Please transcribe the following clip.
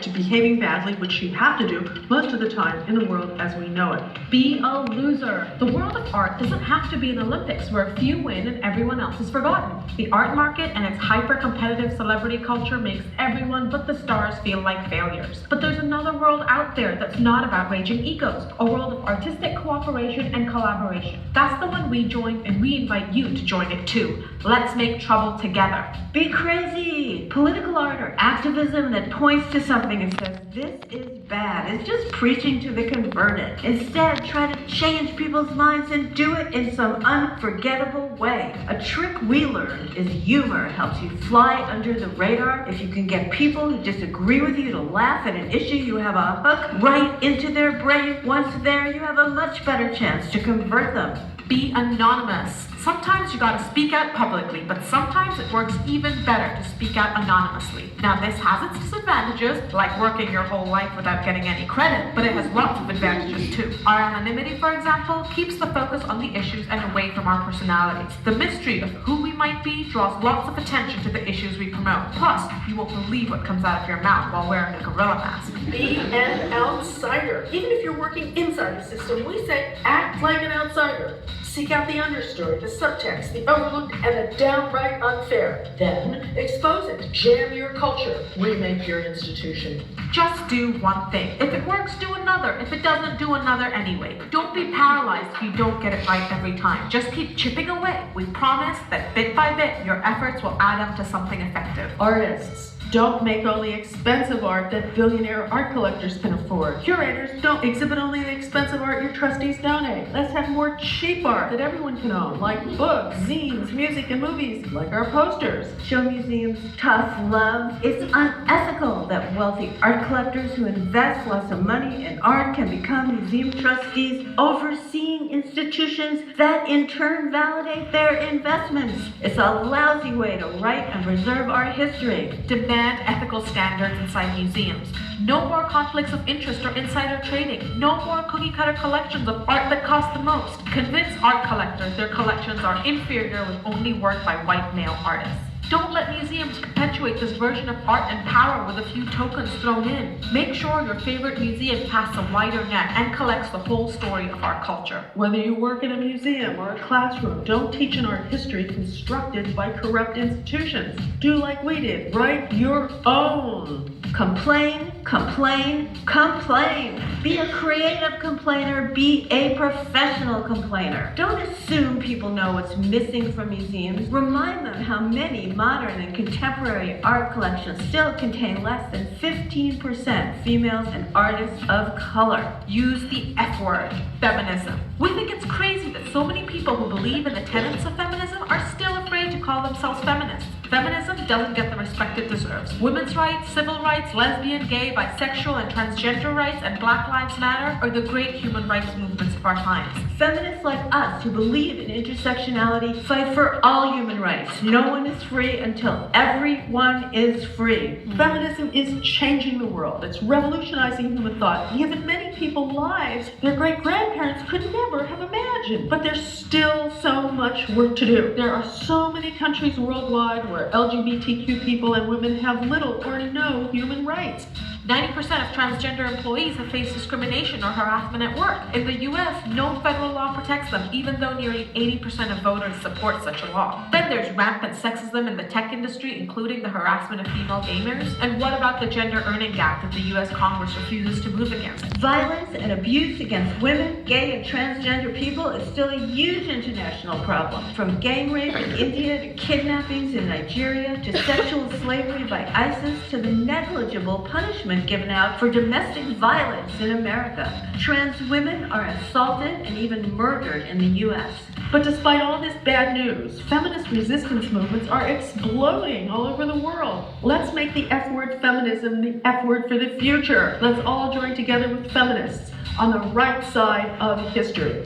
to behaving badly, which you have to do most of the time in the world as we know it. Be a loser. The world of art doesn't have to be an Olympics where a few win and everyone else is forgotten. The art market and its hyper-competitive celebrity culture makes everyone but the stars feel like failures. But there's another world out there that's not about raging egos, a world of artistic cooperation and collaboration. That's the one we joined, and we invite you to join it too. Let's make trouble together. Be crazy! Political art or activism that points to something and says this is bad is just preaching to the converted. Instead, try to change people's minds and do it in some unforgettable way. A trick we learned is humor helps you fly under the radar. If you can get people who disagree with you to laugh at an issue, you have a hook right into their brain. Once there, you have a much better chance to convert them. Be anonymous. Sometimes you gotta speak out publicly, but sometimes it works even better to speak out anonymously. Now this has its disadvantages, like working your whole life without getting any credit, but it has lots of advantages too. Our anonymity, for example, keeps the focus on the issues and away from our personalities. The mystery of who we might be draws lots of attention to the issues we promote. Plus, you won't believe what comes out of your mouth while wearing a gorilla mask. Be an outsider. Even if you're working inside the system, we say act like an outsider. Seek out the understory, the subtext, the overlooked, and the downright unfair. Then expose it. Jam your culture. Remake your institution. Just do one thing. If it works, do another. If it doesn't, do another anyway. Don't be paralyzed if you don't get it right every time. Just keep chipping away. We promise that bit by bit, your efforts will add up to something effective. Artists, don't make only expensive art that billionaire art collectors can afford. Curators, don't exhibit only the expensive art your trustees donate. Let's have more cheap art that everyone can own, like books, zines, music, and movies, like our posters. Show museums tough love. It's unethical that wealthy art collectors who invest lots of money in art can become museum trustees overseeing institutions that in turn validate their investments. It's a lousy way to write and preserve art history. Demand ethical standards inside museums. No more conflicts of interest or insider trading. No more cookie-cutter collections of art that cost the most. Convince art collectors their collections are inferior with only work by white male artists. Don't let museums perpetuate this version of art and power with a few tokens thrown in. Make sure your favorite museum casts a wider net and collects the whole story of our culture. Whether you work in a museum or a classroom, don't teach an art history constructed by corrupt institutions. Do like we did. Write your own. Complain, complain, complain. Be a creative complainer. Be a professional complainer. Don't assume people know what's missing from museums. Remind them how many modern and contemporary art collections still contain less than 15% females and artists of color. Use the F word, feminism. We think it's crazy that so many people who believe in the tenets of feminism are still afraid to call themselves feminists. Feminism doesn't get the respect it deserves. Women's rights, civil rights, lesbian, gay, bisexual, and transgender rights, and Black Lives Matter are the great human rights movements of our times. Feminists like us who believe in intersectionality fight for all human rights. No one is free until everyone is free. Feminism is changing the world. It's revolutionizing human thought, giving many people lives their great-grandparents could never have imagined. But there's still so much work to do. There are so many countries worldwide where LGBTQ people and women have little or no human rights. 90% of transgender employees have faced discrimination or harassment at work. In the US, no federal law protects them, even though nearly 80% of voters support such a law. Then there's rampant sexism in the tech industry, including the harassment of female gamers. And what about the gender earning gap that the US Congress refuses to move against? Violence and abuse against women, gay, and transgender people is still a huge international problem. From gang rape in India to kidnappings in Nigeria to sexual slavery by ISIS to the negligible punishment given out for domestic violence in America. Trans women are assaulted and even murdered in the US. But despite all this bad news, feminist resistance movements are exploding all over the world. Let's make the F word feminism the F word for the future. Let's all join together with feminists on the right side of history.